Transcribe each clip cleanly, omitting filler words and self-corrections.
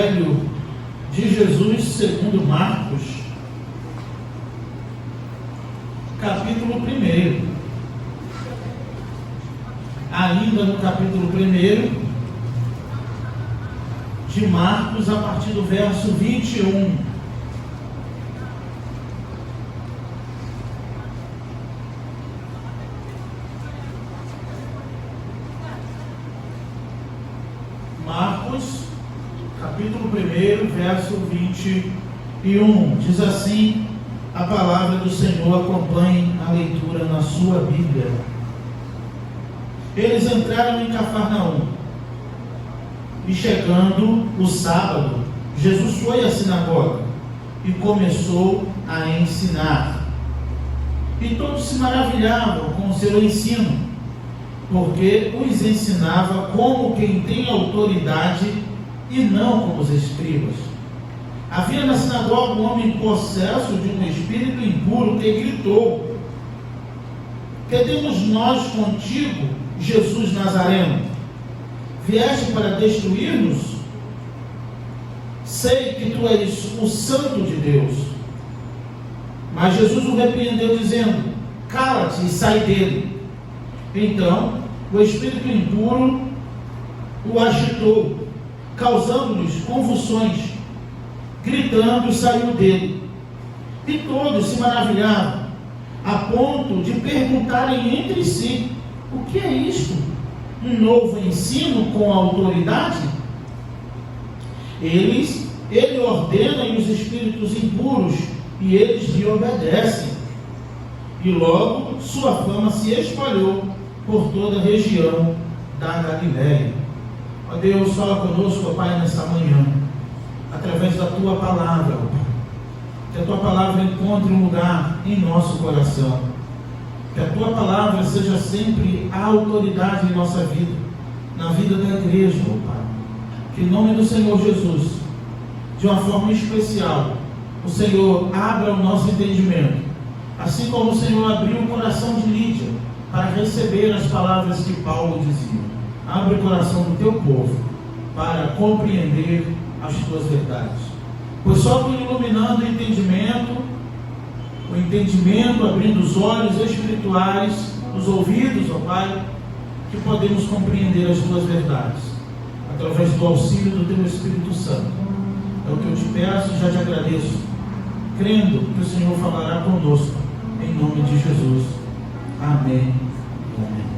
Evangelho de Jesus segundo Marcos, capítulo 1. Ainda no capítulo 1 de Marcos, a partir do verso 21. Marcos, capítulo 1, verso 21. Diz assim a palavra do Senhor. Acompanhe a leitura na sua Bíblia. Eles entraram em Cafarnaum, e chegando o sábado, Jesus foi à sinagoga e começou a ensinar. E todos se maravilhavam com o seu ensino, porque os ensinava como quem tem autoridade e não como os escribas. Havia na sinagoga um homem possesso de um espírito impuro que gritou: "Que temos nós contigo, Jesus Nazareno? Vieste para destruir-nos? Sei que tu és o Santo de Deus." Mas Jesus o repreendeu, dizendo: "Cala-te e sai dele." Então o espírito impuro o agitou, causando-lhes convulsões. Gritando, saiu dele. E todos se maravilhavam, a ponto de perguntarem entre si: "O que é isto? Um novo ensino com autoridade?" Ele ordena os espíritos impuros, e eles lhe obedecem. E logo sua fama se espalhou por toda a região da Galiléia. Ó Deus, fala conosco, ó Pai, nesta manhã, através da Tua palavra, ó Pai. Que a Tua palavra encontre um lugar em nosso coração. Que a Tua palavra seja sempre a autoridade em nossa vida, na vida da igreja, ó Pai. Que em nome do Senhor Jesus, de uma forma especial, o Senhor abra o nosso entendimento, assim como o Senhor abriu o coração de Lídia para receber as palavras que Paulo dizia. Abre o coração do Teu povo para compreender as Tuas verdades. Pois só Tu iluminando o entendimento, abrindo os olhos espirituais, os ouvidos, ó Pai, que podemos compreender as Tuas verdades, através do auxílio do Teu Espírito Santo. É o que eu te peço e já te agradeço, crendo que o Senhor falará conosco, em nome de Jesus. Amém. Amém.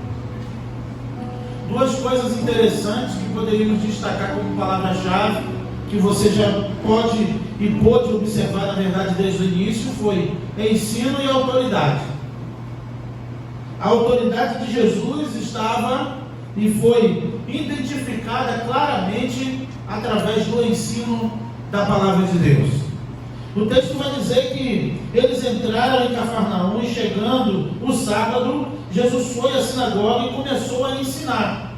Duas coisas interessantes que poderíamos destacar como palavra-chave, que você já pode e pôde observar, na verdade, desde o início, foi ensino e autoridade. A autoridade de Jesus estava e foi identificada claramente através do ensino da palavra de Deus. O texto vai dizer que eles entraram em Cafarnaum e, chegando o sábado, Jesus foi à sinagoga e começou a ensinar.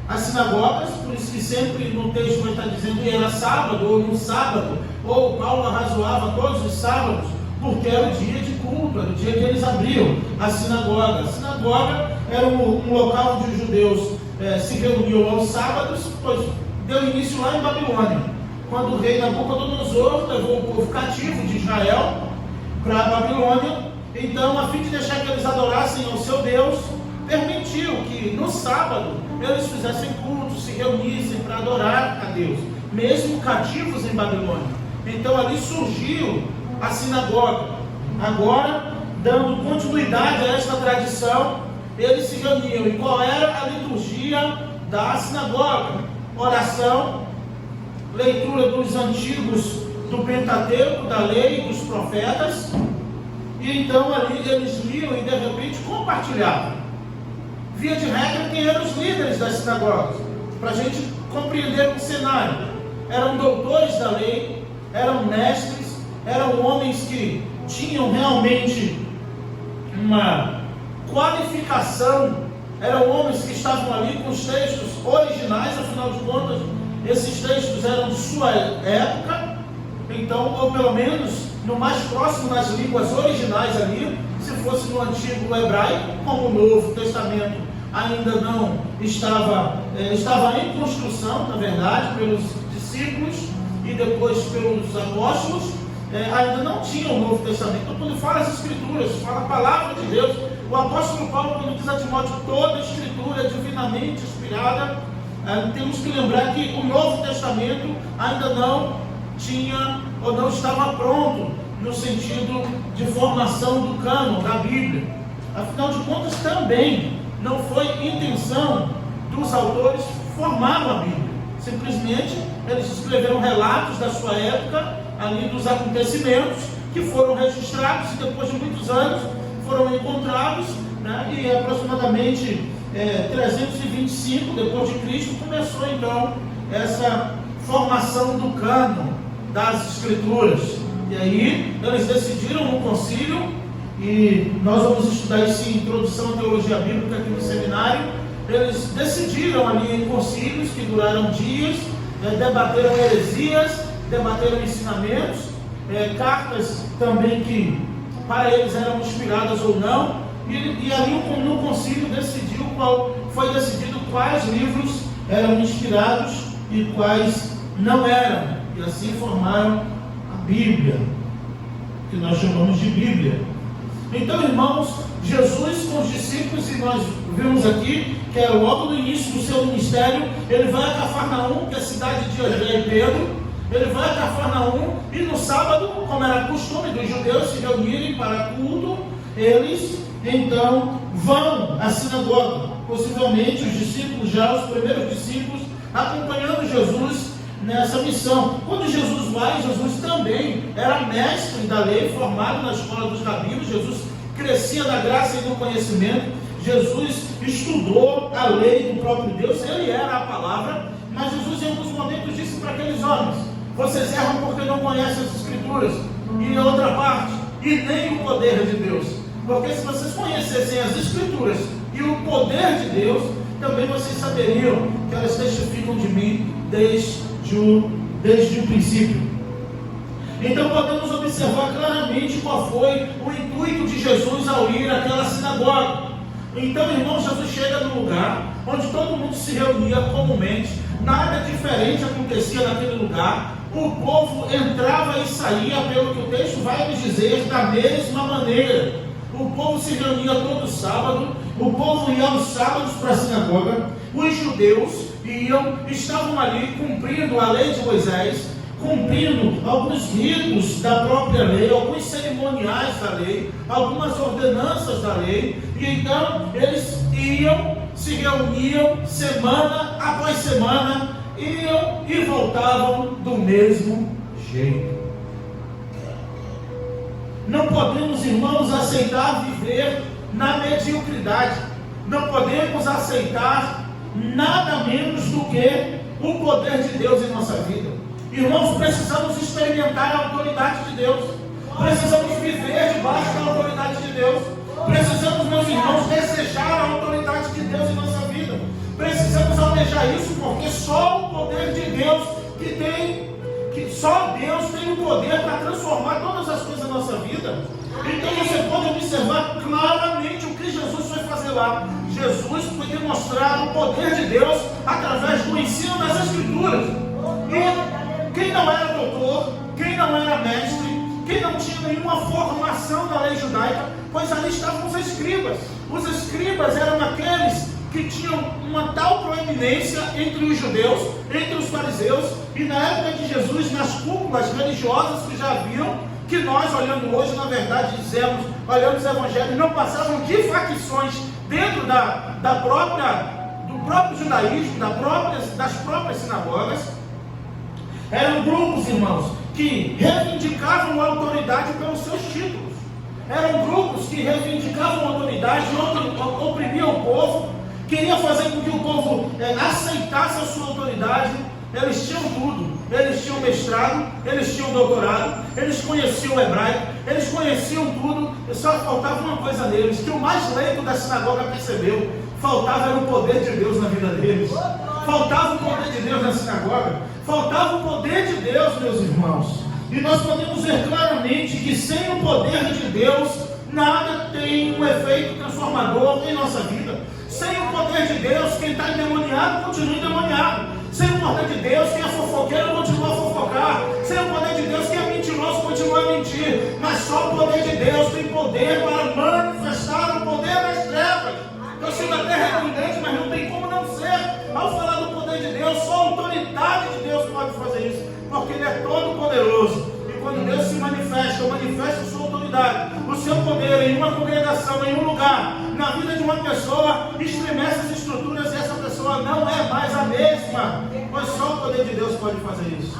As sinagogas, por isso que sempre no texto vai estar dizendo que era sábado ou no sábado, ou Paulo arrazoava todos os sábados, porque era o dia de culto, era o dia que eles abriam a sinagoga. A sinagoga era um local onde os judeus se reuniam aos sábados, pois deu início lá em Babilônia, quando o rei Nabucodonosor levou o povo cativo de Israel para a Babilônia. Então, a fim de deixar que eles adorassem ao seu Deus, permitiu que no sábado eles fizessem culto, se reunissem para adorar a Deus, mesmo cativos em Babilônia. Então ali surgiu a sinagoga. Agora, dando continuidade a esta tradição, eles se reuniam. E qual era a liturgia da sinagoga? Oração, leitura dos antigos, do Pentateuco, da lei, dos profetas. E então ali eles liam e de repente compartilhavam. Via de regra, quem eram os líderes das sinagogas? Para a gente compreender o cenário. Eram doutores da lei, eram mestres, eram homens que tinham realmente uma qualificação, eram homens que estavam ali com os textos originais, afinal de contas, esses textos eram de sua época, então, ou pelo menos, no mais próximo nas línguas originais ali, se fosse no antigo hebraico, como o Novo Testamento ainda não estava em construção, na verdade, pelos discípulos discípulos e depois pelos apóstolos, ainda não tinham o Novo Testamento. Então, quando fala as Escrituras, fala a palavra de Deus, o apóstolo Paulo, quando diz a Timóteo, toda a Escritura é divinamente inspirada, temos que lembrar que o Novo Testamento ainda não tinha ou não estava pronto no sentido de formação do cânon da Bíblia. Afinal de contas, também não foi intenção dos autores formar a Bíblia. Simplesmente eles escreveram relatos da sua época, ali dos acontecimentos que foram registrados e depois de muitos anos foram encontrados, né? E aproximadamente 325 depois de Cristo começou então essa formação do cânon das Escrituras. E aí eles decidiram no concílio, e nós vamos estudar isso em Introdução à Teologia Bíblica aqui no seminário. Eles decidiram ali em concílios que duraram dias, debateram heresias, debateram ensinamentos, cartas também que para eles eram inspiradas ou não, e ali no concílio foi decidido quais livros eram inspirados e quais não eram, e assim formaram a Bíblia, que nós chamamos de Bíblia. Então, irmãos, Jesus com os discípulos, e nós vimos aqui que era logo no início do seu ministério, ele vai a Cafarnaum, que é a cidade de André e Pedro. Ele vai a Cafarnaum, e no sábado, como era costume dos judeus se reunirem para culto, eles então vão à sinagoga. Possivelmente os discípulos, já os primeiros discípulos, acompanhando Jesus nessa missão. Quando Jesus vai, Jesus também era mestre da lei, formado na escola dos rabinos. Jesus crescia da graça e do conhecimento. Jesus estudou a lei do próprio Deus, ele era a palavra. Mas Jesus em alguns momentos disse para aqueles homens: vocês erram porque não conhecem as Escrituras, e em outra parte, e nem o poder de Deus. Porque se vocês conhecessem as Escrituras e o poder de Deus, também vocês saberiam que elas testificam de mim desde o princípio. Então podemos observar claramente qual foi o intuito de Jesus ao ir àquela sinagoga. Então, irmão, Jesus chega num lugar onde todo mundo se reunia comumente, nada diferente acontecia naquele lugar. O povo entrava e saía, pelo que o texto vai nos dizer, da mesma maneira. O povo se reunia todo sábado, o povo ia aos sábados para a sinagoga. Os judeus estavam ali cumprindo a lei de Moisés, cumprindo alguns ritos da própria lei, alguns cerimoniais da lei, algumas ordenanças da lei, e então eles se reuniam semana após semana, iam e voltavam do mesmo jeito. Não podemos, irmãos, aceitar viver na mediocridade. Não podemos aceitar nada menos do que o poder de Deus em nossa vida. Irmãos, precisamos experimentar a autoridade de Deus. Precisamos viver debaixo da autoridade de Deus. Precisamos, meus irmãos, desejar a autoridade de Deus em nossa vida. Precisamos almejar isso, porque só o poder de Deus só Deus tem o poder para transformar todas as coisas da nossa vida. Então você pode observar claramente o que Jesus foi fazer lá. Jesus foi demonstrar o poder de Deus através do ensino das Escrituras. E quem não era doutor, quem não era mestre, quem não tinha nenhuma formação da lei judaica, pois ali estavam os escribas. Os escribas eram aqueles que tinham uma tal proeminência entre os judeus, entre os fariseus, e na época de Jesus, nas cúpulas religiosas que já haviam, que nós, olhando hoje, na verdade, dizemos, olhando os evangelhos, não passavam de facções dentro do próprio judaísmo, das próprias sinagogas. Eram grupos, irmãos, que reivindicavam a autoridade pelos seus títulos. Eram grupos que reivindicavam a autoridade, oprimiam o povo, queriam fazer com que o povo aceitasse a sua autoridade. Eles tinham tudo, eles tinham mestrado, eles tinham doutorado, eles conheciam o hebraico, eles conheciam tudo, só faltava uma coisa neles, que o mais leigo da sinagoga percebeu: faltava era o poder de Deus na vida deles. Faltava o poder de Deus na sinagoga, faltava o poder de Deus, meus irmãos. E nós podemos ver claramente que sem o poder de Deus, nada tem um efeito transformador em nossa vida. Sem o poder de Deus, quem está endemoniado continua endemoniado. Sem o poder de Deus, quem é fofoqueiro continua a fofocar. Sem o poder de Deus, quem é mentiroso continua a mentir. Mas só o poder de Deus tem poder para manifestar o poder das trevas. Eu sei que a terra é redundante, mas não tem como não ser. Ao falar do poder de Deus, só a autoridade de Deus pode fazer isso, porque Ele é todo poderoso. E quando Deus se manifesta, manifesta sua autoridade, o seu poder em uma congregação, em um lugar, na vida de uma pessoa, estremece as estruturas e essa pessoa não é mais a mesma, pois só o poder de Deus pode fazer isso.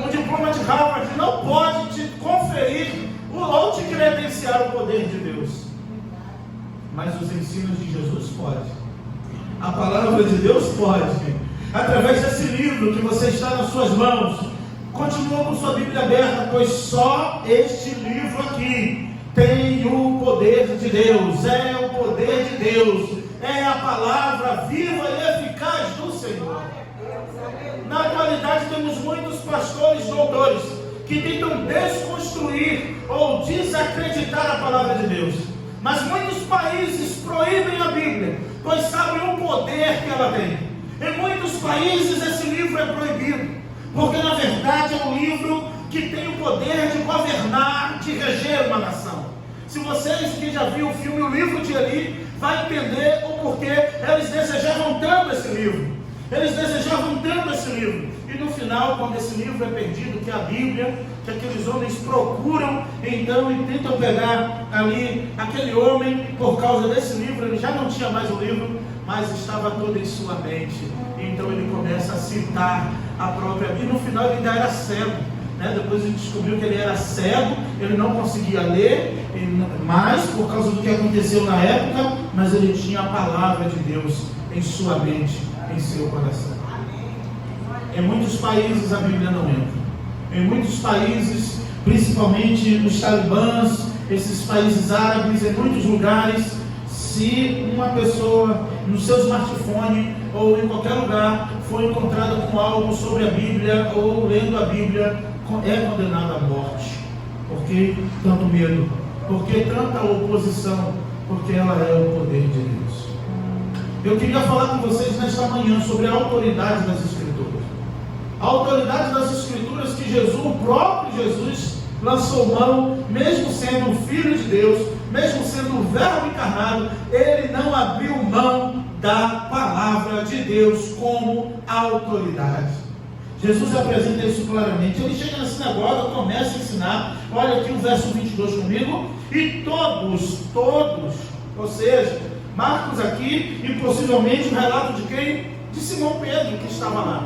O diploma de Harvard não pode te conferir ou te credenciar o poder de Deus, mas os ensinos de Jesus pode. A palavra de Deus pode. Através desse livro que você está nas suas mãos, continua com sua Bíblia aberta, pois só este livro aqui tem o poder de Deus, é o poder de Deus, é a palavra viva e eficaz do Senhor. Na atualidade temos muitos pastores doutores que tentam desconstruir ou desacreditar a palavra de Deus, mas muitos países proíbem a Bíblia, pois sabem o poder que ela tem. Em muitos países esse livro é proibido, porque na verdade é um livro que tem o poder de governar, de reger uma nação. Se vocês que já viram o filme O Livro de Eli, vai entender o porquê eles desejavam tanto esse livro. Eles desejavam tanto esse livro. E no final, quando esse livro é perdido, que é a Bíblia, que aqueles homens procuram então e tentam pegar ali aquele homem, por causa desse livro, ele já não tinha mais o livro, mas estava todo em sua mente. Então ele começa a citar a própria Bíblia. E no final ele ainda era cego, né? Depois ele descobriu que ele era cego, ele não conseguia ler, mais por causa do que aconteceu na época, mas ele tinha a palavra de Deus em sua mente, em seu coração. Em muitos países a Bíblia não entra. Em muitos países, principalmente nos talibãs, esses países árabes, em muitos lugares, se uma pessoa no seu smartphone ou em qualquer lugar for encontrada com algo sobre a Bíblia ou lendo a Bíblia, é condenada à morte. Por que tanto medo? Por que tanta oposição? Porque ela é o poder de Deus. Eu queria falar com vocês nesta manhã sobre a autoridade das Escrituras. A autoridade das Escrituras que Jesus, o próprio Jesus, lançou mão, mesmo sendo o Filho de Deus, mesmo sendo o Verbo encarnado, ele não abriu mão da palavra de Deus como autoridade. Jesus apresenta isso claramente. Ele chega na sinagoga, começa a ensinar. Olha aqui o verso 22 comigo. E todos, ou seja, Marcos aqui, e possivelmente o relato de quem? De Simão Pedro, que estava lá.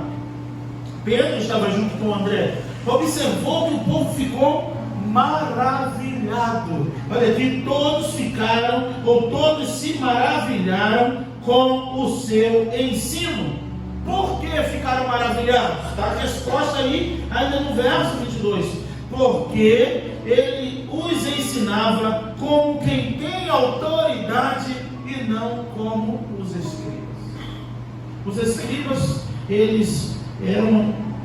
Pedro estava junto com André. Observou que o povo ficou maravilhado. Olha aqui, todos ficaram, ou todos se maravilharam com o seu ensino. Por que ficaram maravilhados? Está a resposta aí, ainda no verso 22. Porque ele os ensinava como quem tem autoridade e não como os escribas. Os escribas, eles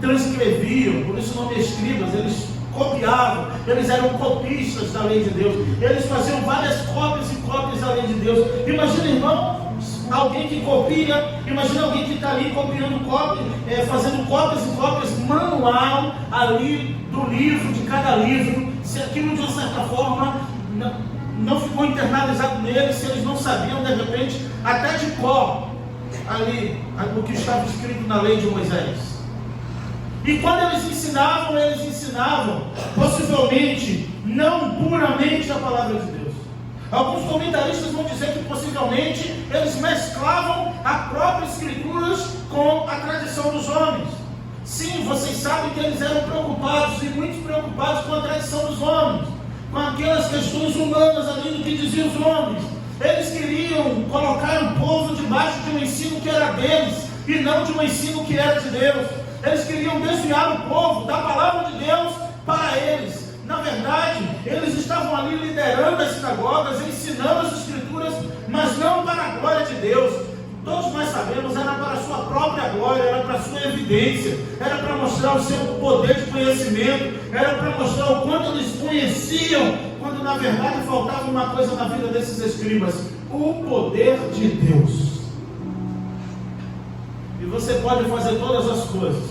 transcreviam, por isso o nome escribas, eles copiavam, eles eram copistas da lei de Deus, eles faziam várias cópias e cópias da lei de Deus. Imagina, irmão, alguém que copia, imagina alguém que está ali copiando cópias, fazendo cópias e cópias, manual ali do livro, de cada livro, se aquilo de uma certa forma não ficou internalizado neles, se eles não sabiam de repente, até de cor, ali, o que estava escrito na lei de Moisés. E quando eles ensinavam possivelmente, não puramente a palavra de Deus. Alguns comentaristas vão dizer que possivelmente eles mesclavam a própria Escrituras com a tradição dos homens. Sim, vocês sabem que eles eram preocupados e muito preocupados com a tradição dos homens, com aquelas questões humanas ali do que diziam os homens. Eles queriam colocar o povo debaixo de um ensino que era deles e não de um ensino que era de Deus. Eles queriam desviar o povo da palavra de Deus para eles. Na verdade, eles estavam ali liderando as sinagogas, ensinando as Escrituras, mas não para a glória de Deus. Todos nós sabemos, era para a sua própria glória, era para a sua evidência, era para mostrar o seu poder de conhecimento, era para mostrar o quanto eles conheciam, quando na verdade faltava uma coisa na vida desses escribas: o poder de Deus. E você pode fazer todas as coisas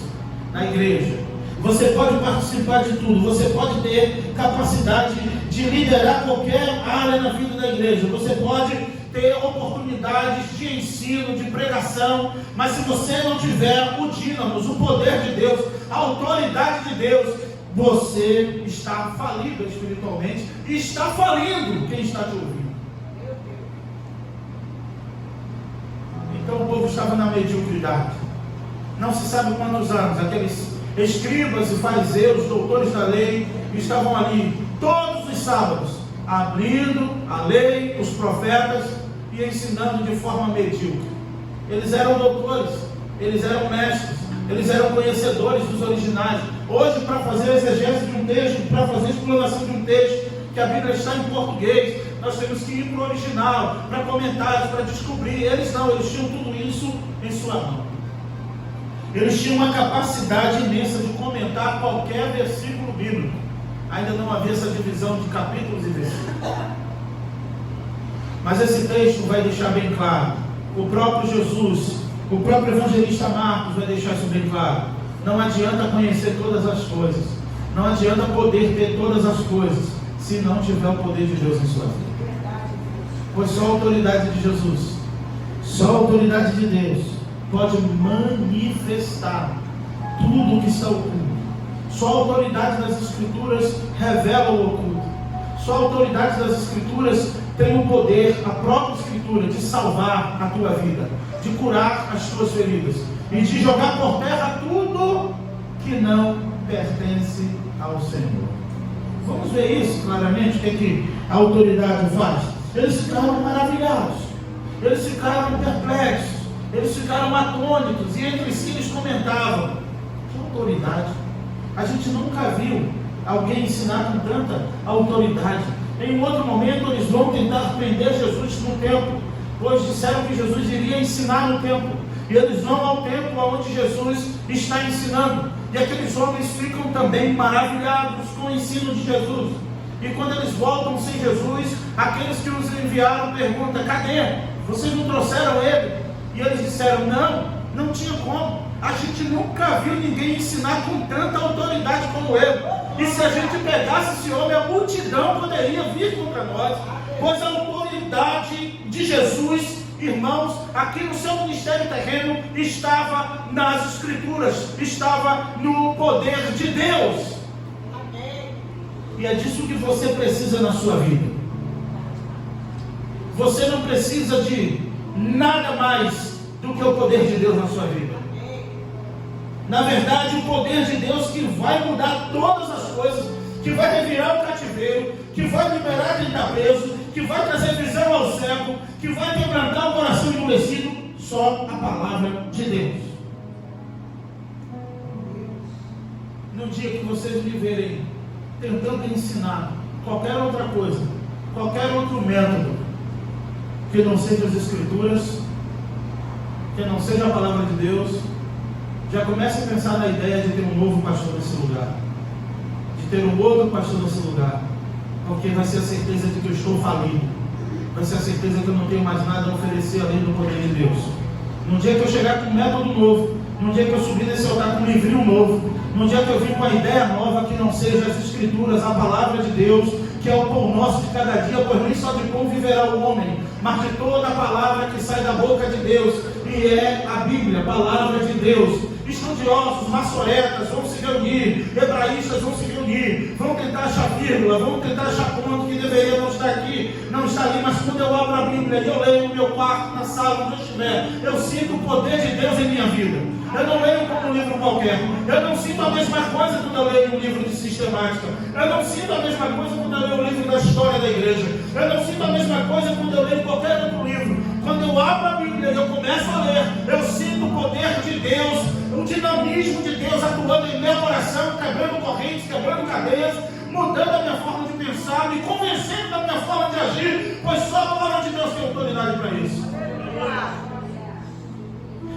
na igreja. Você pode participar de tudo. Você pode ter capacidade de liderar qualquer área na vida da igreja. Você pode ter oportunidades de ensino, de pregação. Mas se você não tiver o dínamos, o poder de Deus, a autoridade de Deus, você está falido espiritualmente e está falindo quem está te ouvindo. Então o povo estava na mediocridade. Não se sabe quantos anos. Aqueles escribas e fariseus, doutores da lei, estavam ali todos os sábados, abrindo a lei, os profetas e ensinando de forma medíocre. Eles eram doutores, eles eram mestres, eles eram conhecedores dos originais. Hoje, para fazer a exegese de um texto, para fazer a explanação de um texto, que a Bíblia está em português, nós temos que ir para o original, para comentários, para descobrir. Eles não, eles tinham tudo isso em sua mão. Eles tinham uma capacidade imensa de comentar qualquer versículo bíblico. Ainda não havia essa divisão de capítulos e versículos. Mas esse texto vai deixar bem claro. O próprio Jesus, o próprio evangelista Marcos vai deixar isso bem claro. Não adianta conhecer todas as coisas. Não adianta poder ter todas as coisas, se não tiver o poder de Deus em sua vida. Pois só a autoridade de Jesus, só a autoridade de Deus pode manifestar tudo o que está oculto. Só a autoridade das Escrituras revela o oculto. Só a autoridade das Escrituras tem o poder, a própria Escritura, de salvar a tua vida, de curar as tuas feridas e de jogar por terra tudo que não pertence ao Senhor. Vamos ver isso claramente, o que a autoridade faz. Eles ficaram maravilhados, eles ficaram perplexos, eles ficaram atônitos, e entre si eles comentavam: que autoridade! A gente nunca viu alguém ensinar com tanta autoridade. Em um outro momento eles vão tentar prender Jesus no templo, pois disseram que Jesus iria ensinar no templo, e eles vão ao templo onde Jesus está ensinando, e aqueles homens ficam também maravilhados com o ensino de Jesus. E quando eles voltam sem Jesus, aqueles que os enviaram perguntam: cadê? Vocês não trouxeram ele? E eles disseram: não tinha como. A gente nunca viu ninguém ensinar com tanta autoridade como ele. E se a gente pegasse esse homem, a multidão poderia vir contra nós. Pois a autoridade de Jesus, irmãos, aqui no seu ministério terreno, estava nas Escrituras, estava no poder de Deus. E é disso que você precisa na sua vida. Você não precisa de nada mais do que o poder de Deus na sua vida. Na verdade, o poder de Deus que vai mudar todas as coisas, que vai revirar o cativeiro, que vai liberar quem está preso, que vai trazer visão ao cego, que vai quebrantar o coração endurecido, só a palavra de Deus. No dia que vocês me verem tentando ensinar qualquer outra coisa, qualquer outro método, que não seja as Escrituras, que não seja a palavra de Deus, já comece a pensar na ideia de ter um novo pastor nesse lugar, de ter um outro pastor nesse lugar, porque vai ser a certeza de que eu estou falido, vai ser a certeza que eu não tenho mais nada a oferecer além do poder de Deus. No dia que eu chegar com um método novo, no dia que eu subir nesse altar com um livrinho novo, no dia que eu vim com a ideia nova que não seja as Escrituras, a palavra de Deus, que é o pão nosso de cada dia, pois nem só de pão viverá o homem, mas de toda a palavra que sai da boca de Deus, e é a Bíblia, a palavra de Deus. Estudiosos, maçoretas vão se reunir, hebraístas vão se reunir, vão tentar achar vírgula, vão tentar achar ponto que deveria não estar aqui, não está ali, mas quando eu abro a Bíblia e eu leio no meu quarto, na sala onde eu estiver, eu sinto o poder de Deus em minha vida. Eu não leio como um livro qualquer, eu não sinto a mesma coisa quando eu leio um livro de sistemática, eu não sinto a mesma coisa quando eu leio um livro da história da igreja, eu não sinto a mesma coisa quando eu leio qualquer outro livro. Quando eu abro a Bíblia e eu começo a ler, eu sinto o poder de Deus, o dinamismo de Deus atuando em meu coração, quebrando correntes, quebrando cadeias, mudando a minha forma de pensar, me convencendo da minha forma de agir, pois só a palavra de Deus tem autoridade para isso.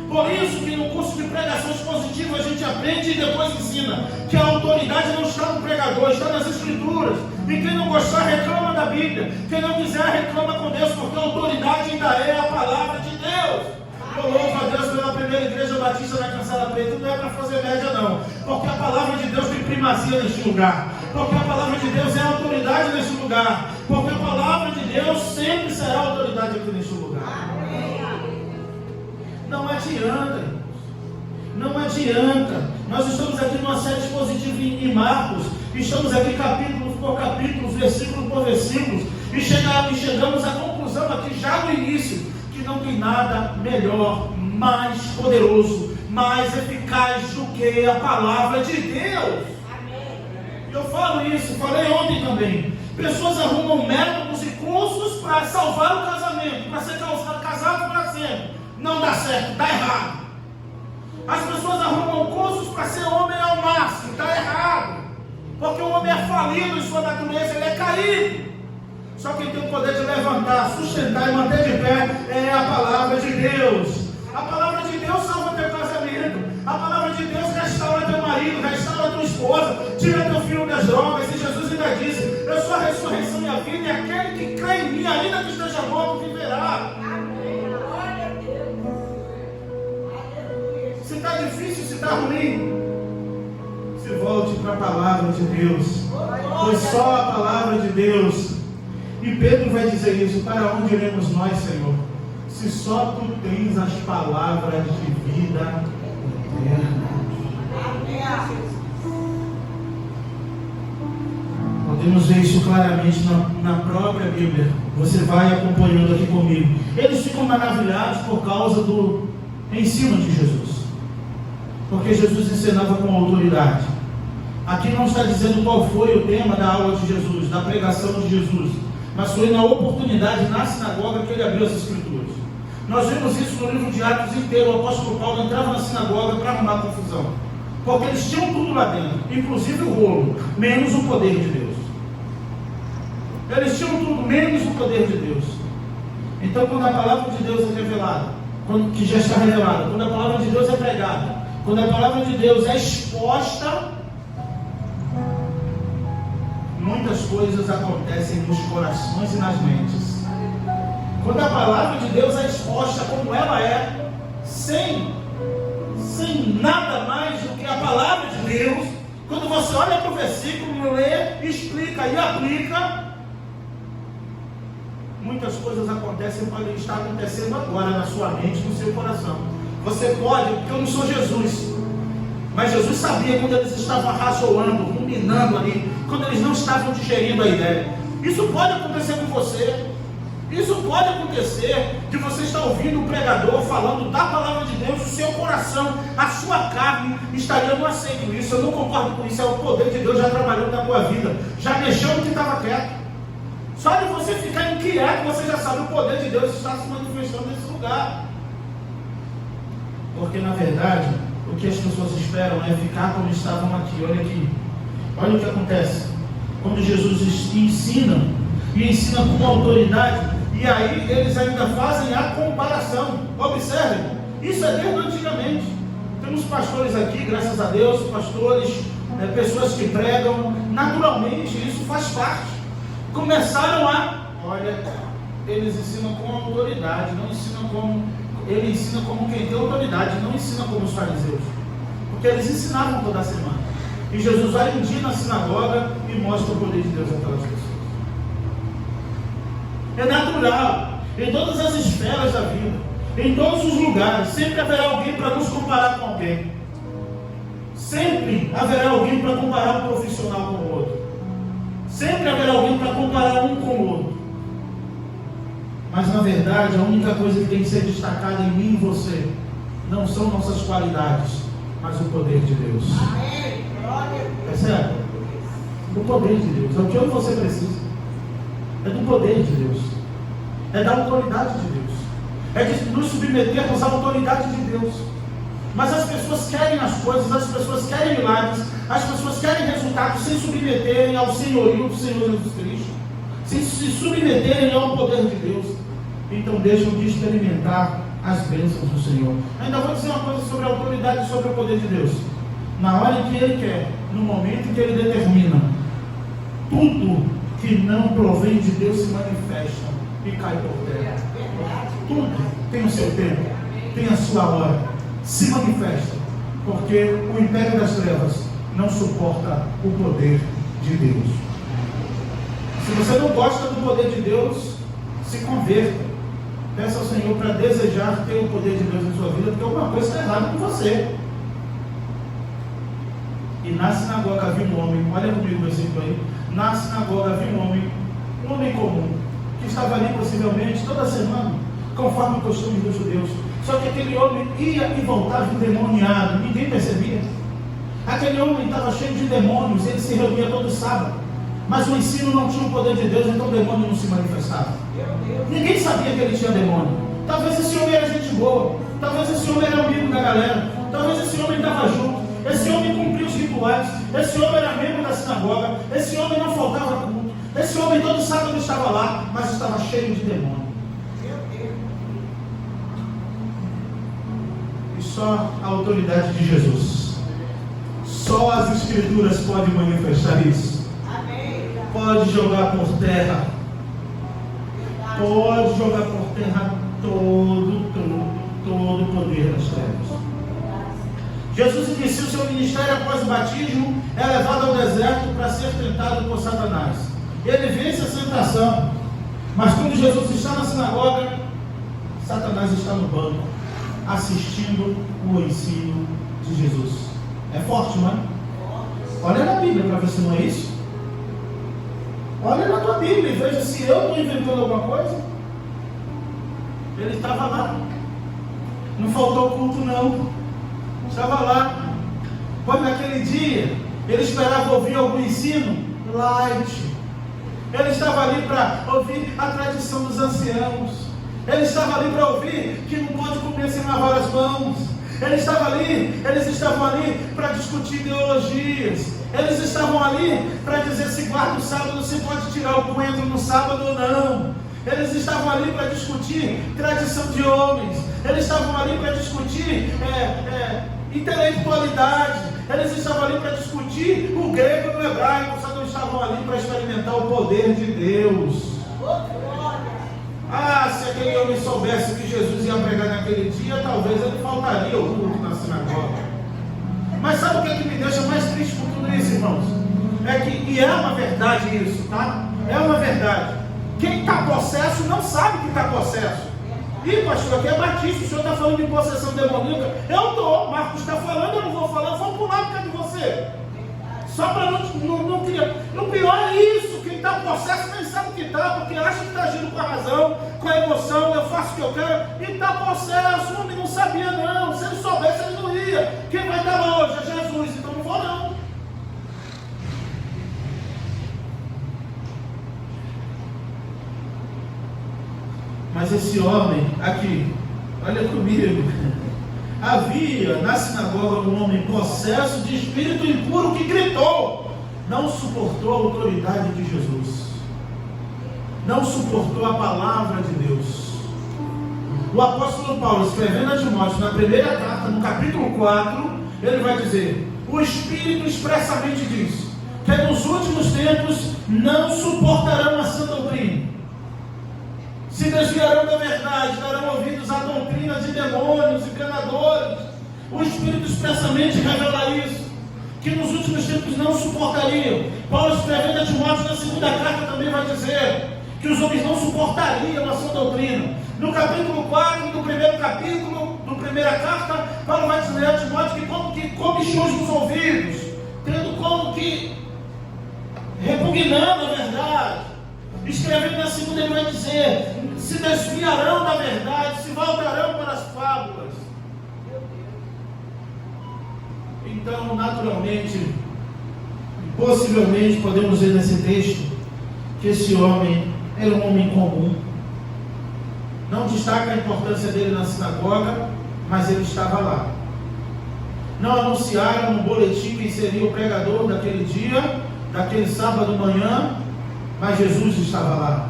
Por isso que no curso de pregação expositiva a gente aprende e depois ensina que a autoridade não está no pregador, está nas Escrituras. E quem não gostar reclama da Bíblia, quem não quiser reclama com Deus, porque a autoridade ainda é a palavra de Deus. Eu louvo a Deus pela primeira igreja batista na Cancela Preta. Não é para fazer média, não. Porque a palavra de Deus tem primazia neste lugar. Porque a palavra de Deus é autoridade neste lugar. Porque a palavra de Deus sempre será autoridade aqui neste lugar. Não adianta, irmãos. Não adianta. Nós estamos aqui numa série expositiva em Marcos. Estamos aqui capítulos por capítulos, versículo por versículos. E chegamos à conclusão aqui já no início, que não tem nada melhor, mais poderoso, mais eficaz do que a palavra de Deus. Eu falo isso, falei ontem também. Pessoas arrumam métodos e cursos para salvar o casamento, para ser casado para sempre. Não dá certo, dá errado. As pessoas arrumam cursos para ser homem ao máximo, dá errado. Porque o homem é falido em sua natureza, ele é caído. Só quem tem o poder de levantar, sustentar e manter de pé é a palavra de Deus. A palavra de Deus salva teu casamento. A palavra de Deus restaura teu marido, restaura tua esposa, tira teu filho das drogas. E Jesus ainda disse: eu sou a ressurreição e a vida, e aquele que crê em mim, ainda que esteja morto, viverá. Se está difícil, se está ruim, se volte para a palavra de Deus. Pois só a palavra de Deus. E Pedro vai dizer isso: para onde iremos nós, Senhor? Se só tu tens as palavras de vida eterna. Podemos ver isso claramente na própria Bíblia. Você vai acompanhando aqui comigo. Eles ficam maravilhados por causa do ensino de Jesus. Porque Jesus ensinava com autoridade. Aqui não está dizendo qual foi o tema da aula de Jesus, da pregação de Jesus, mas foi na oportunidade, na sinagoga, que ele abriu as Escrituras. Nós vemos isso no livro de Atos inteiro. O apóstolo Paulo entrava na sinagoga para arrumar confusão, porque eles tinham tudo lá dentro, inclusive o rolo, menos o poder de Deus. Eles tinham tudo, menos o poder de Deus. Então, quando a palavra de Deus é revelada, que já está revelada, quando a palavra de Deus é pregada, quando a palavra de Deus é exposta, muitas coisas acontecem nos corações e nas mentes. Quando a palavra de Deus é exposta como ela é, sem nada mais do que a palavra de Deus, quando você olha para o versículo, lê, explica e aplica, muitas coisas acontecem, podem estar acontecendo agora na sua mente, no seu coração. Você pode, porque eu não sou Jesus, mas Jesus sabia quando eles estavam razoando, ruminando ali, quando eles não estavam digerindo a ideia. Isso pode acontecer com você. Isso pode acontecer de você estar ouvindo o pregador falando da palavra de Deus, o seu coração, a sua carne estaria no aceito. Isso eu não concordo com isso. É o poder de Deus já trabalhando na tua vida, já mexeu no que estava quieto. Só de você ficar inquieto, você já sabe o poder de Deus está se manifestando nesse lugar. Porque na verdade, o que as pessoas esperam é ficar como estavam aqui. Olha aqui, olha o que acontece quando Jesus ensina, e ensina com autoridade, e aí eles ainda fazem a comparação. Observe, isso é desde antigamente. Temos pastores aqui, graças a Deus, pastores, pessoas que pregam, naturalmente isso faz parte. Começaram olha, eles ensinam com autoridade, não ensinam como, ele ensina como quem tem autoridade, não ensina como os fariseus, porque eles ensinavam toda semana. E Jesus vai um dia na sinagoga e mostra o poder de Deus àquelas pessoas. É natural, em todas as esferas da vida, em todos os lugares, sempre haverá alguém para nos comparar com alguém. Sempre haverá alguém para comparar um profissional com o outro. Sempre haverá alguém para comparar um com o outro. Mas na verdade, a única coisa que tem que ser destacada em mim e você não são nossas qualidades, mas o poder de Deus. Percebe? O poder de Deus. É o que eu e você precisa. É do poder de Deus. É da autoridade de Deus. É de nos submetermos à autoridade de Deus. Mas as pessoas querem as coisas, as pessoas querem milagres, as pessoas querem resultados sem submeterem ao senhorio do Senhor Jesus Cristo, sem se submeterem ao poder de Deus. Então deixam de experimentar as bênçãos do Senhor. Ainda vou dizer uma coisa sobre a autoridade e sobre o poder de Deus. Na hora em que Ele quer, no momento em que Ele determina, tudo que não provém de Deus se manifesta e cai por terra. Tudo tem o seu tempo. tem a sua hora. Se manifesta, porque o império das trevas não suporta o poder de Deus. Se você não gosta do poder de Deus, se converta. Peça ao Senhor para desejar ter o poder de Deus na sua vida, porque alguma coisa está errada com você. E na sinagoga havia um homem, olha comigo o versículo aí. Na sinagoga havia um homem comum, que estava ali possivelmente toda semana, conforme o costume dos judeus. Só que aquele homem ia e voltava endemoniado, ninguém percebia. Aquele homem estava cheio de demônios, ele se reunia todo sábado. Mas o ensino não tinha o poder de Deus, então o demônio não se manifestava. Ninguém sabia que ele tinha demônio. Talvez esse homem era gente boa, talvez esse homem era amigo da galera, talvez esse homem estava junto, esse homem cumpria os rituais, esse homem era membro da sinagoga, esse homem não faltava culto, esse homem todo sábado estava lá, mas estava cheio de demônio. E só a autoridade de Jesus, só as Escrituras podem manifestar isso. Pode jogar por terra, pode jogar por terra todo o poder das trevas. Jesus inicia o seu ministério após o batismo, é levado ao deserto para ser tentado por Satanás. Ele vence essa tentação, mas quando Jesus está na sinagoga, Satanás está no banco, assistindo o ensino de Jesus. É forte, não é? Olha na Bíblia para ver se não é isso. Olha na tua Bíblia e veja se eu estou inventando alguma coisa. Ele estava lá. Não faltou culto não. Estava lá. Pois naquele dia, ele esperava ouvir algum ensino light. Ele estava ali para ouvir a tradição dos anciãos. Ele estava ali para ouvir que não pode comer sem lavar as mãos. Eles estavam ali para discutir ideologias. Eles estavam ali para dizer se guarda o sábado, se pode tirar o coentro no sábado ou não. Eles estavam ali para discutir tradição de homens. Eles estavam ali para discutir intelectualidade. Eles estavam ali para discutir o grego e o hebraico. Só não estavam ali para experimentar o poder de Deus. Se aquele homem soubesse que Jesus ia pregar naquele dia, talvez ele faltaria o culto na sinagoga. Mas sabe o que me deixa mais triste por tudo isso, irmãos? E é uma verdade isso, tá? É uma verdade. Quem está possesso não sabe que está possesso. Ih, pastor, aqui é batista, o senhor está falando de possessão demoníaca. Eu estou, Marcos está falando, eu não vou falar, eu vou pular por causa de você. Só para não criar. O pior é isso, quem está possesso nem sabe o que está, porque acha que está agindo com a razão, com a emoção, eu faço o que eu quero, e está possesso. O homem não sabia não, se ele soubesse ele não ia. Quem vai estar lá hoje é Jesus, então não vou não. Mas esse homem aqui, olha comigo, havia na sinagoga um homem possesso de espírito impuro que gritou, não suportou a autoridade de Jesus, não suportou a palavra de Deus. O apóstolo Paulo, escrevendo a Timóteo na primeira carta, no capítulo 4, ele vai dizer, o Espírito expressamente diz, que nos últimos tempos não suportarão a sã doutrina, se desviarão da verdade, darão ouvidos à doutrina de demônios, enganadores. O Espírito expressamente revela isso, que nos últimos tempos não suportariam. Paulo, escrevendo a Timóteo na segunda carta, também vai dizer que os homens não suportariam a sua doutrina. No capítulo 4 do primeiro capítulo, da primeira carta, Paulo vai dizer a Timóteo que comichões nos ouvidos, tendo como que repugnando a verdade. Escrevendo na segunda, ele vai dizer, se desviarão da verdade, se voltarão para as fábulas. Então, naturalmente, possivelmente, podemos ver nesse texto, que esse homem era um homem comum. Não destaca a importância dele na sinagoga, mas ele estava lá. Não anunciaram no boletim quem seria o pregador daquele dia, daquele sábado manhã, mas Jesus estava lá.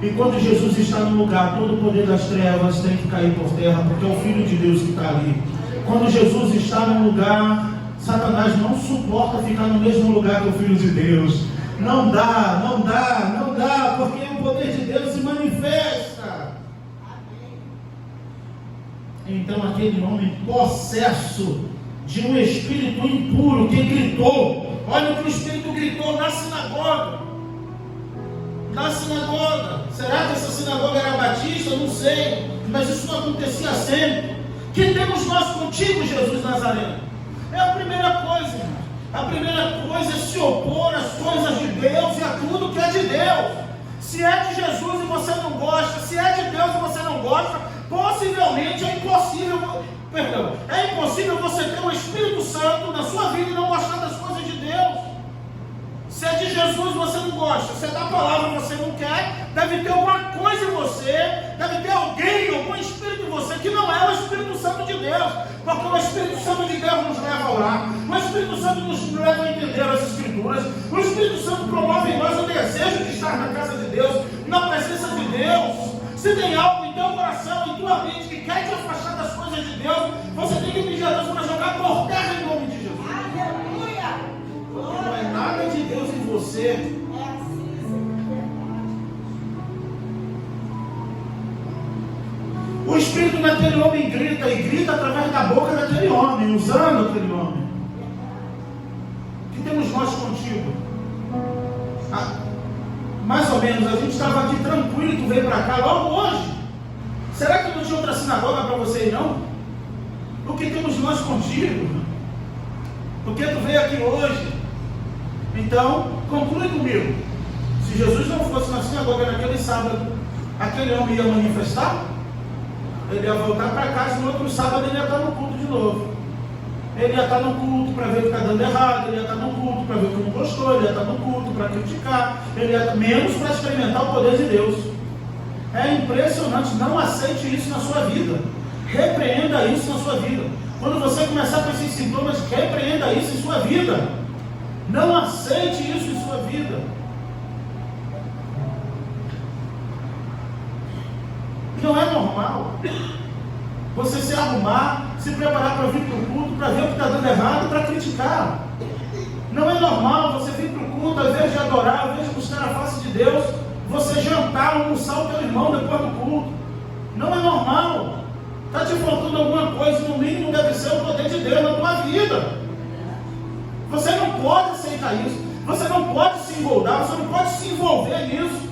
E quando Jesus está no lugar, todo o poder das trevas tem que cair por terra, porque é o Filho de Deus que está ali. Quando Jesus está no lugar, Satanás não suporta ficar no mesmo lugar que o Filho de Deus. Não dá, porque o poder de Deus se manifesta. Então aquele homem possesso de um espírito impuro que gritou, olha o que o espírito gritou na sinagoga. Na sinagoga, será que essa sinagoga era batista? Não sei, mas isso não acontecia sempre. Que temos nós contigo, Jesus Nazareno? É a primeira coisa, irmão. A primeira coisa é se opor às coisas de Deus e a tudo que é de Deus. Se é de Jesus e você não gosta, se é de Deus e você não gosta, possivelmente é impossível você ter o Espírito Santo na sua vida e não gostar das coisas de Deus. Se é de Jesus você não gosta, se é da palavra você não quer, deve ter alguma coisa em você, deve ter alguém, algum Espírito em você que não é o Espírito Santo de Deus, porque o Espírito Santo de Deus nos leva a orar, o Espírito Santo nos leva a entender as Escrituras, o Espírito Santo promove em nós o desejo de estar na casa de Deus, na presença de Deus. Se tem algo em teu coração, em tua mente que quer te afastar das coisas de Deus, você tem que pedir a Deus para jogar por terra em nome de Jesus. Aleluia! Porque não é nada de Deus em você. O Espírito daquele homem grita, e grita através da boca daquele homem, usando aquele homem. O que temos nós contigo? Mais ou menos, a gente estava aqui tranquilo, tu veio para cá logo hoje. Será que não tinha outra sinagoga para você ir, não? O que temos nós contigo? Porque tu veio aqui hoje. Então, conclui comigo. Se Jesus não fosse na sinagoga naquele sábado, aquele homem ia manifestar? Ele ia voltar para casa e no outro sábado ele ia estar no culto de novo. Ele ia estar no culto para ver o que está dando errado, ele ia estar no culto para ver o que não gostou, ele ia estar no culto para criticar, ele ia estar menos para experimentar o poder de Deus. É impressionante, não aceite isso na sua vida. Repreenda isso na sua vida. Quando você começar com esses sintomas, repreenda isso em sua vida. Não aceite isso em sua vida. Não é normal você se arrumar, se preparar para vir para o culto, para ver o que está dando errado, para criticar. Não é normal você vir para o culto, ao invés de adorar, ao invés de buscar a face de Deus, você jantar, almoçar o teu irmão depois do culto. Não é normal. Está te faltando alguma coisa, no mínimo deve ser o poder de Deus na tua vida. Você não pode aceitar isso. Você não pode se engoldar, você não pode se envolver nisso.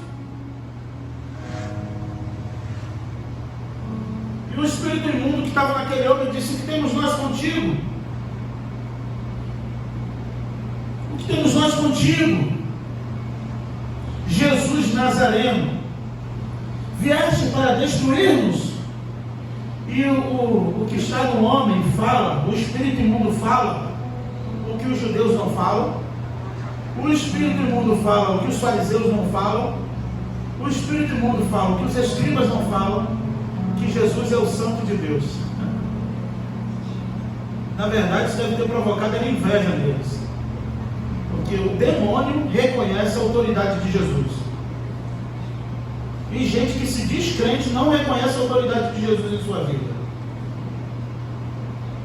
E o espírito imundo que estava naquele homem disse: o que temos nós contigo? O que temos nós contigo? Jesus Nazareno, vieste para destruir-nos? E o que está no homem fala, o espírito imundo fala o que os judeus não falam, o espírito imundo fala o que os fariseus não falam, o espírito imundo fala o que os escribas não falam, que Jesus é o Santo de Deus. Na verdade, isso deve ter provocado a inveja deles, porque o demônio reconhece a autoridade de Jesus. E gente que se diz crente não reconhece a autoridade de Jesus em sua vida.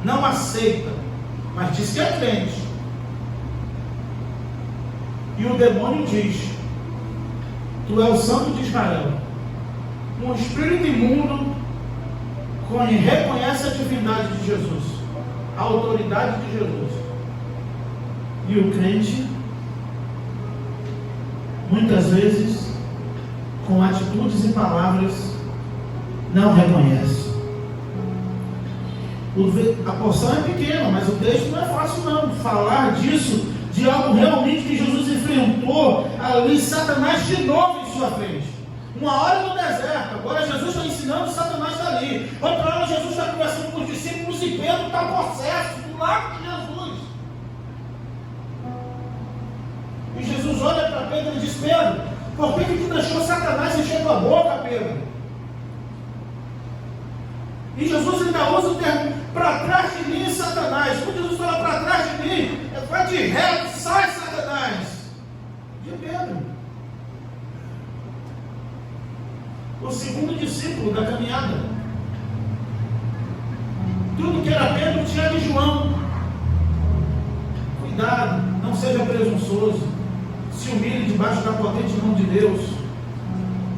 Não aceita, mas diz que é crente. E o demônio diz: tu é o Santo de Israel. Um espírito imundo reconhece a divindade de Jesus, a autoridade de Jesus. E o crente, muitas vezes, com atitudes e palavras, não reconhece. A porção é pequena, mas o texto não é fácil não. Falar disso, de algo realmente que Jesus enfrentou ali, Satanás de novo em sua frente. Uma hora no deserto, agora Jesus está ensinando, Satanás está ali. Outra hora Jesus está conversando com os discípulos e Pedro está possesso do lado de Jesus. E Jesus olha para Pedro e diz: Pedro, por que tu deixou Satanás encher tua boca, Pedro? E Jesus ainda usa o termo: para trás de mim, Satanás. Quando Jesus fala para trás de mim, vai de reto, sai, Satanás. De Pedro, o segundo discípulo da caminhada. Tudo que era Pedro tinha de João. Cuidado, não seja presunçoso. Se humilhe debaixo da potente mão de Deus.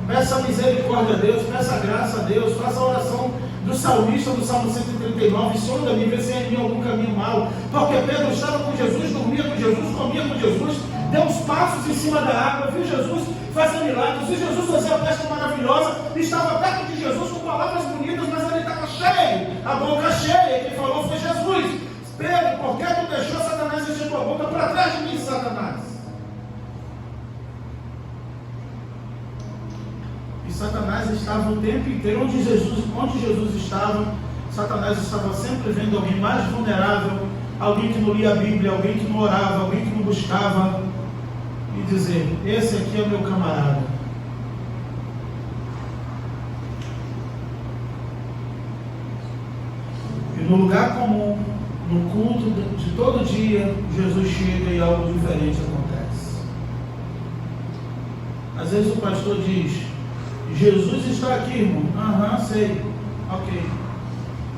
Peça misericórdia a Deus, peça graça a Deus, faça a oração do salmista do Salmo 139, sonda-me e vê se há em mim algum caminho mau. Porque Pedro estava com Jesus, dormia com Jesus, comia com Jesus, deu uns passos em cima da água, viu Jesus fazer milagres, viu Jesus fazer a pesca maravilhosa, estava perto de Jesus com palavras bonitas, mas ele estava cheio, a boca cheia. Quem falou foi Jesus. Pedro, por que tu deixou Satanás encher tua boca? Para trás de mim, Satanás. E Satanás estava o tempo inteiro onde Jesus estava. Satanás estava sempre vendo alguém mais vulnerável, alguém que não lia a Bíblia, alguém que não orava, alguém que não buscava, e dizer: esse aqui é meu camarada. E no lugar comum, no culto de todo dia, Jesus chega e algo diferente acontece. Às vezes o pastor diz: Jesus está aqui, irmão. Aham, sei. Ok.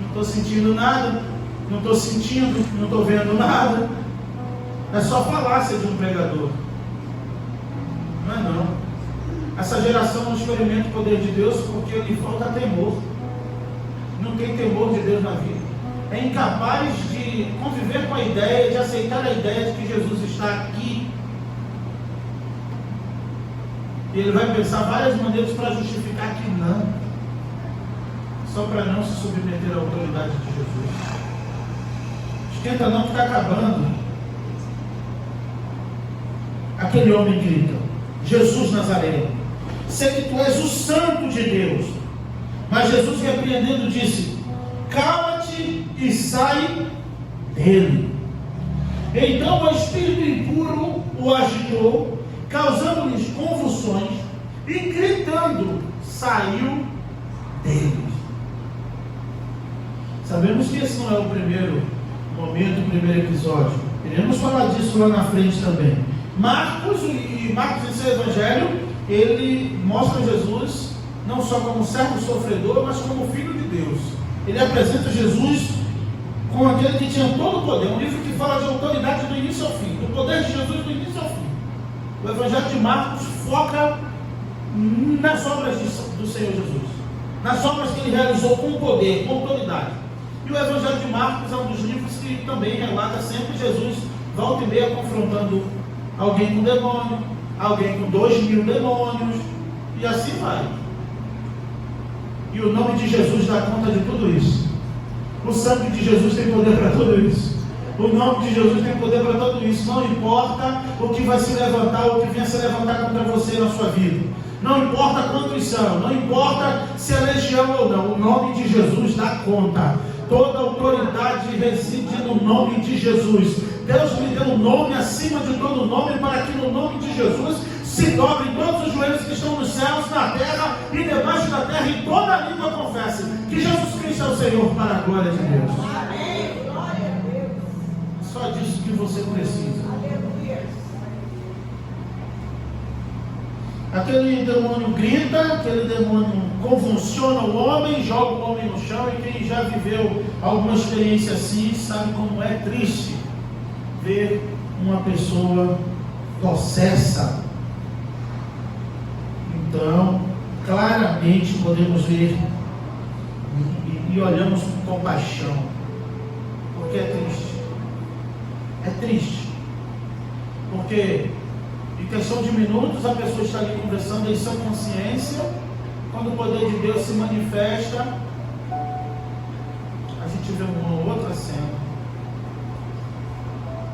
Não estou sentindo nada. Não estou sentindo, não estou vendo nada. É só falácia de um pregador. Não é não. Essa geração não experimenta o poder de Deus porque lhe falta temor. Não tem temor de Deus na vida. É incapaz de conviver com a ideia, de aceitar a ideia de que Jesus está aqui. E ele vai pensar várias maneiras para justificar que não. Só para não se submeter à autoridade de Jesus. Esquenta não que está acabando. Aquele homem grita: Jesus Nazareno, sei que tu és o santo de Deus. Mas Jesus, repreendendo, disse: cala-te e sai dele. Então o espírito impuro o agitou, causando-lhes convulsões, e gritando, saiu dele. Sabemos que esse não é o primeiro momento, o primeiro episódio. Iremos falar disso lá na frente também. Marcos em seu evangelho, ele mostra Jesus não só como servo sofredor, mas como filho de Deus. Ele apresenta Jesus como aquele que tinha todo o poder. Um livro que fala de autoridade do início ao fim, do poder de Jesus do início ao fim. O evangelho de Marcos foca nas obras do Senhor Jesus, nas obras que ele realizou com poder, com autoridade. E o evangelho de Marcos é um dos livros que também relata sempre Jesus volta e meia confrontando alguém com demônio, alguém com 2.000 demônios, e assim vai. E o nome de Jesus dá conta de tudo isso. O sangue de Jesus tem poder para tudo isso. O nome de Jesus tem poder para tudo isso. Não importa o que vai se levantar, o que venha se levantar contra você na sua vida. Não importa quantos são, não importa se é legião ou não. O nome de Jesus dá conta. Toda autoridade reside no nome de Jesus. Deus lhe deu um nome acima de todo nome, para que no nome de Jesus se dobrem todos os joelhos que estão nos céus, na terra e debaixo da terra, e toda a língua confesse que Jesus Cristo é o Senhor, para a glória de Deus. Amém. Glória a Deus. Só disso que você precisa. Aquele demônio grita, aquele demônio convulsiona o homem, joga o homem no chão, e quem já viveu alguma experiência assim sabe como é triste ver uma pessoa possessa. Então, claramente podemos ver e olhamos com compaixão, porque é triste. É triste, porque em questão de minutos a pessoa está ali conversando em sua consciência. Quando o poder de Deus se manifesta, a gente vê uma outra cena.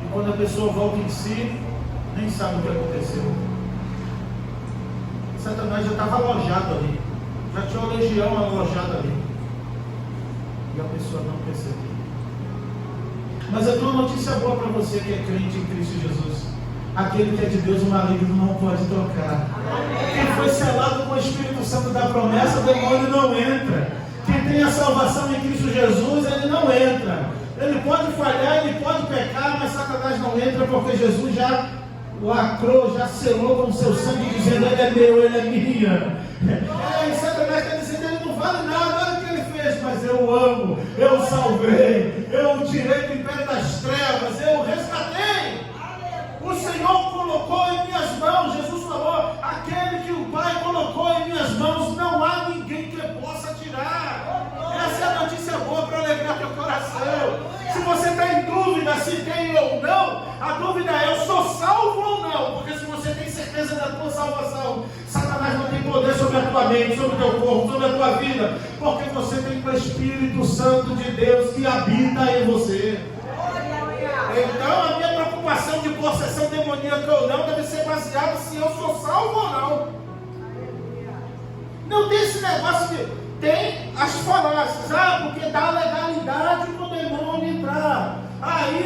E quando a pessoa volta em si, nem sabe o que aconteceu. Satanás já estava alojado ali, já tinha uma legião alojada ali, e a pessoa não percebeu. Mas eu tenho uma notícia boa para você que é crente em Cristo Jesus. Aquele que é de Deus, o maligno não pode tocar. Quem foi selado com o Espírito Santo da promessa, o demônio não entra. Quem tem a salvação em Cristo Jesus, ele não entra. Ele pode falhar, ele pode pecar, mas Satanás não entra, porque Jesus já lacrou, já selou com o seu sangue, dizendo: ele é meu, ele é minha. E Satanás está dizendo: ele não vale nada, olha o que ele fez, mas eu amo, eu salvei, eu o tirei do império das trevas, eu o resgatei. O Senhor colocou em minhas mãos. Jesus falou: aquele que o Pai colocou em minhas mãos, não há ninguém que possa tirar. Essa é a tua mente, sobre o teu corpo, sobre a tua vida, porque você tem o Espírito Santo de Deus que habita em você. Então a minha preocupação de possessão demoníaca ou não deve ser baseada se eu sou salvo ou não. Não tem esse negócio de... Tem as falácias, porque dá legalidade para o demônio entrar.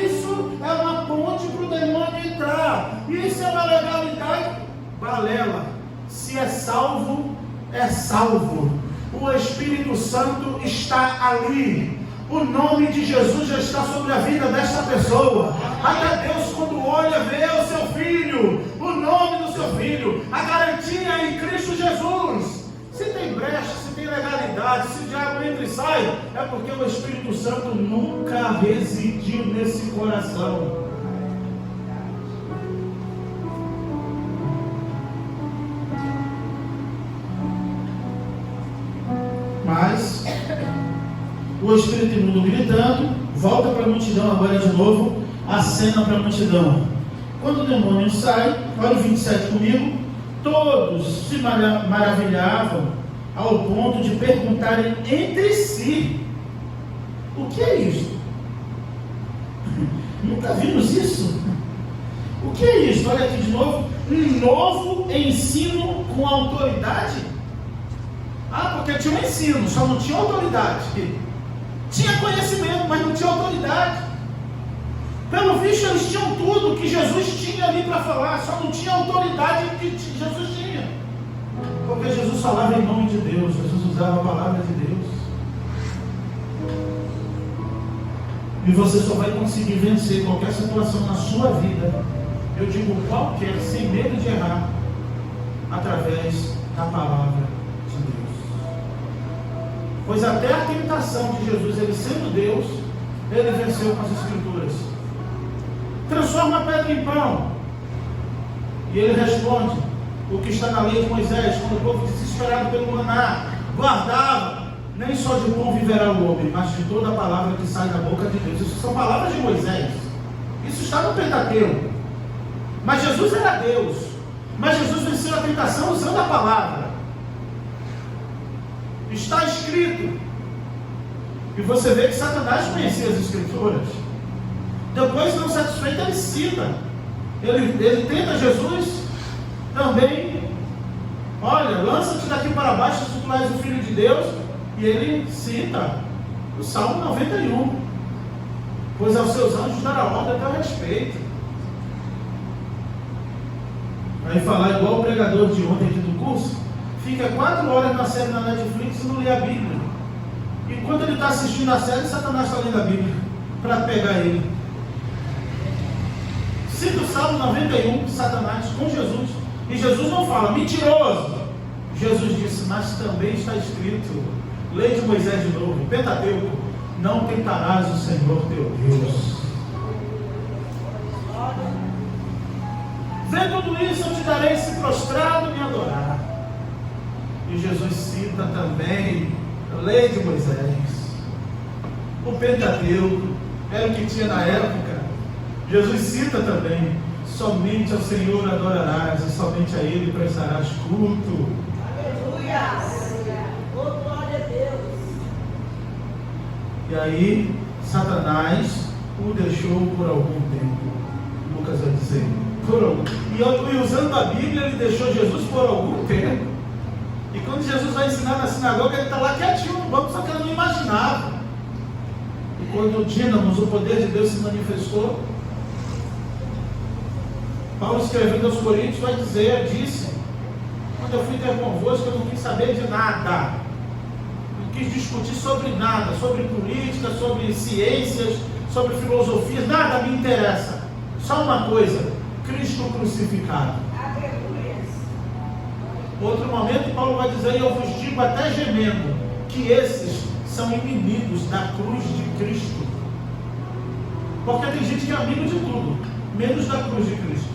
Isso é uma ponte para o demônio entrar. Isso é uma legalidade. Balela. Se é salvo, é salvo. O Espírito Santo está ali. O nome de Jesus já está sobre a vida desta pessoa. Até Deus, quando olha, vê o seu filho, o nome do seu filho, a garantia é em Cristo Jesus. Se tem brecha, se tem legalidade, se o diabo entra e sai, é porque o Espírito Santo nunca residiu nesse coração. Mas o espírito imundo gritando, volta para a multidão agora de novo, acena para a multidão. Quando o demônio sai, olha o 27 comigo, todos se maravilhavam ao ponto de perguntarem entre si: o que é isso? Nunca vimos isso? O que é isso? Olha aqui de novo, um novo ensino com autoridade. Porque tinha um ensino, só não tinha autoridade. Tinha conhecimento, mas não tinha autoridade. Pelo visto, eles tinham tudo que Jesus tinha ali para falar, só não tinha autoridade que Jesus tinha. Porque Jesus falava em nome de Deus, Jesus usava a palavra de Deus. E você só vai conseguir vencer qualquer situação na sua vida, eu digo qualquer, sem medo de errar, através da palavra de Deus. Pois até a tentação de Jesus, ele sendo Deus, ele venceu com as Escrituras. Transforma a pedra em pão. E ele responde o que está na lei de Moisés, quando o povo desesperado pelo maná guardava, nem só de pão viverá o homem, mas de toda a palavra que sai da boca de Deus. Isso são palavras de Moisés. Isso está no Pentateuco. Mas Jesus era Deus. Mas Jesus venceu a tentação usando a palavra. Está escrito. E você vê que Satanás conhecia as Escrituras. Depois, não satisfeito, ele cita. Ele tenta Jesus também. Olha, lança-te daqui para baixo, se tu és o Filho de Deus. E ele cita o Salmo 91. Pois aos seus anjos dará ordem a teu respeito. Vai falar igual o pregador de ontem aqui do curso. Fica 4 horas na série na Netflix e não lê a Bíblia. Enquanto ele está assistindo a série, Satanás está lendo a Bíblia para pegar ele. Cita o Salmo 91, Satanás com Jesus. E Jesus não fala, mentiroso. Jesus disse, mas também está escrito, lei de Moisés de novo, Pentateuco, não tentarás o Senhor teu Deus. Vê tudo isso, eu te darei se prostrado me adorar. E Jesus cita também a lei de Moisés. O Pentateuco era o que tinha na época. Jesus cita também, somente ao Senhor adorarás e somente a Ele prestarás culto. Aleluia! Oh, glória a Deus! E aí, Satanás o deixou por algum tempo. Lucas vai dizer, por algum. E usando a Bíblia, ele deixou Jesus por algum tempo. E quando Jesus vai ensinar na sinagoga, ele está lá quietinho no banco, só que ele não imaginava. E quando o dínamos, o poder de Deus se manifestou, Paulo escrevendo aos Coríntios vai dizer, disse, quando eu fui ter convosco, eu não quis saber de nada. Não quis discutir sobre nada, sobre política, sobre ciências, sobre filosofias, nada me interessa. Só uma coisa, Cristo crucificado. Outro momento, Paulo vai dizer, e eu vos digo até gemendo, que esses são inimigos da cruz de Cristo. Porque tem gente que é amigo de tudo, menos da cruz de Cristo.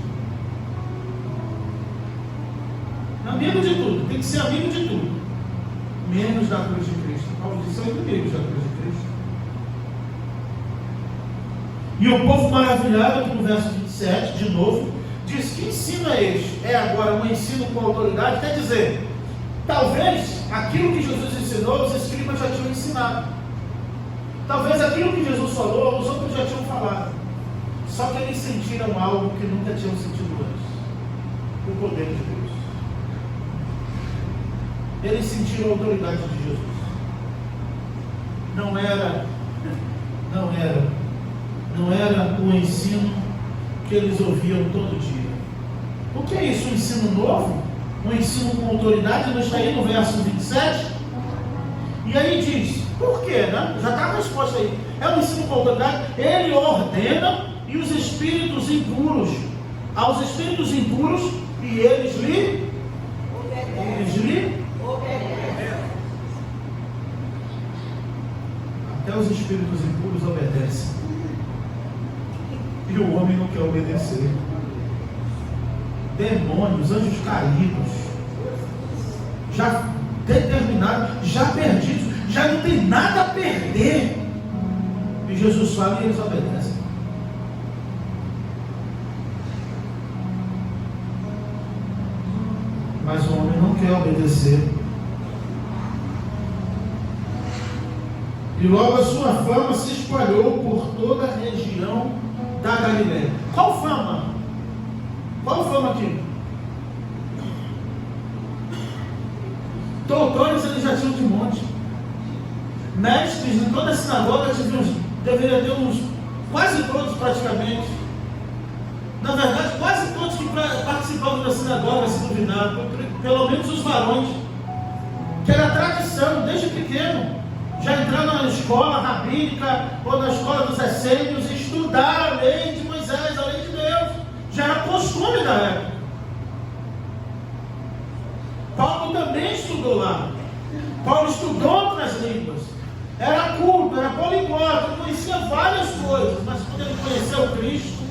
Amigo de tudo, tem que ser amigo de tudo, menos da cruz de Cristo. Paulo diz, são inimigos da cruz de Cristo. E o povo maravilhado, no verso 27, de novo, diz que ensino é este? É agora um ensino com autoridade, quer dizer, Talvez aquilo que Jesus ensinou, os escribas já tinham ensinado. Talvez aquilo que Jesus falou, os outros já tinham falado. Só que eles sentiram algo que nunca tinham sentido antes. O poder de Deus. Eles sentiram a autoridade de Jesus. Não era o ensino que eles ouviam todo dia. O que é isso? Um ensino novo? Um ensino com autoridade? Não está aí no verso 27? E aí diz, por quê? Né? Já está a resposta aí. É um ensino com autoridade. Ele ordena e os espíritos impuros. Aos espíritos impuros e eles lhe obedecem. Até os espíritos impuros obedecem. E o homem não quer obedecer. Demônios, anjos caídos, já determinados, já perdidos, já não tem nada a perder. E Jesus fala e eles obedecem. Mas o homem não quer obedecer. E logo a sua fama se espalhou por toda a região da Galileia. Qual fama? Qual fama aqui? Doutores eles já tinham de monte. Mestres em toda a sinagoga deveriam ter uns, quase todos praticamente. Na verdade, quase todos que participavam da sinagoga se duvidavam, pelo menos os varões, que era tradição desde pequeno. Já entraram na escola rabínica ou na escola dos essênios e estudar a lei de Moisés, a lei de Deus. Já era costume da época. Paulo também estudou lá. Paulo estudou outras línguas. Era culto, era poliglota, conhecia várias coisas, mas quando ele conheceu Cristo,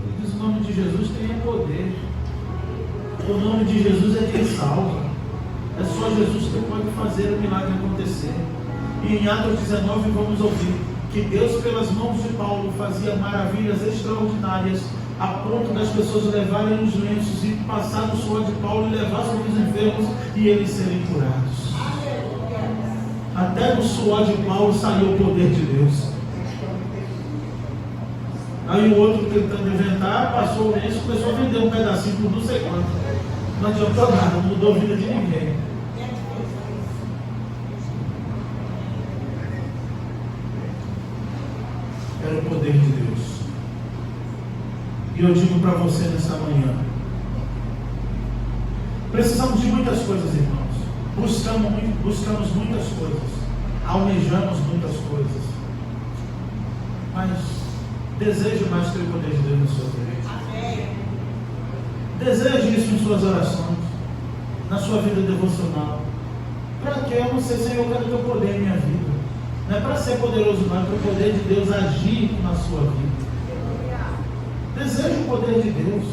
ele diz: o nome de Jesus tem poder. O nome de Jesus é quem salva. É só Jesus que pode fazer o milagre acontecer. E em Atos 19 vamos ouvir que Deus, pelas mãos de Paulo, fazia maravilhas extraordinárias, a ponto das pessoas levarem os lenços e passar o suor de Paulo e levar sobre os enfermos e eles serem curados. Até no suor de Paulo saiu o poder de Deus. Aí o outro, tentando inventar, passou o lenço e começou a vender um pedacinho por não sei quanto. Não adiantou nada, não mudou a vida de ninguém. Era o poder de Deus. E eu digo para você nessa manhã: precisamos de muitas coisas, irmãos. Buscamos muitas coisas. Almejamos muitas coisas. Mas deseje mais ter o poder de Deus na sua vida. Deseje isso em suas orações, na sua vida devocional. Para que eu não sei, Senhor, eu quero o teu poder em minha vida. Não é para ser poderoso, não, é para o poder de Deus agir na sua vida. Deseje o poder de Deus.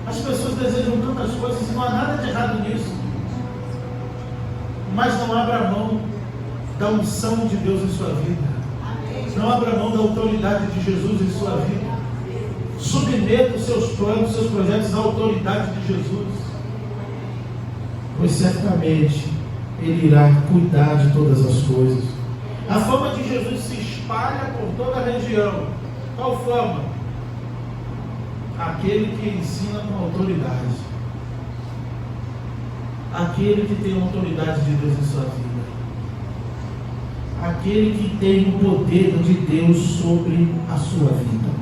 As pessoas desejam tantas coisas e não há nada de errado nisso. Mas não abra mão da unção de Deus em sua vida. Não abra mão da autoridade de Jesus em sua vida. Submeta os seus planos, os seus projetos à autoridade de Jesus. Pois certamente Ele irá cuidar de todas as coisas. A fama de Jesus se espalha por toda a região. Qual fama? Aquele que ensina com autoridade. Aquele que tem a autoridade de Deus em sua vida. Aquele que tem o poder de Deus sobre a sua vida.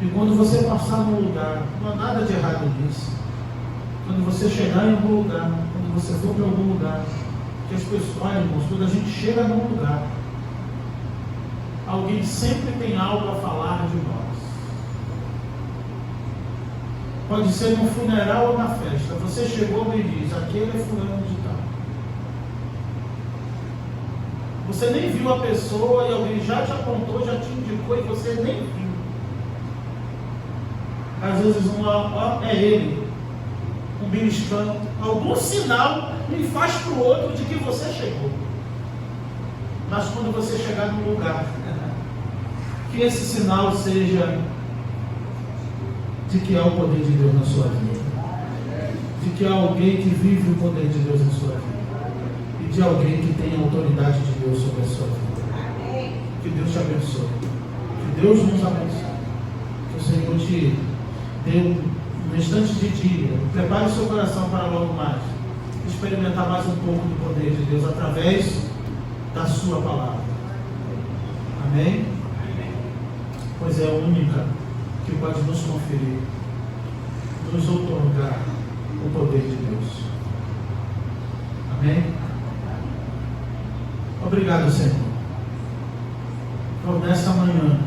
E quando você passar num lugar, não há nada de errado nisso. Quando você chegar em algum lugar, quando você for para algum lugar, que as pessoas, olha, irmãos, quando a gente chega num lugar, alguém sempre tem algo a falar de nós. Pode ser no funeral ou na festa. Você chegou e diz: aquele é fulano de tal. Você nem viu a pessoa e alguém já te apontou, já te indicou e você nem viu. Às vezes é ele, um beliscando, algum sinal me faz para o outro de que você chegou. Mas quando você chegar num lugar, que esse sinal seja de que há o poder de Deus na sua vida. de que há alguém que vive o poder de Deus em sua vida e de alguém que tem a autoridade de Deus sobre a sua vida. Que Deus te abençoe. Que Deus nos abençoe. Que o Senhor te dê um instante de dia. Prepare seu coração para logo mais experimentar mais um pouco do poder de Deus através da sua palavra. Amém? Pois é a única que pode nos conferir, nos outorgar o poder de Deus. Amém? Obrigado, Senhor, por nessa manhã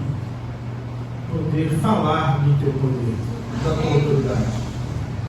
poder falar do teu poder, da tua autoridade.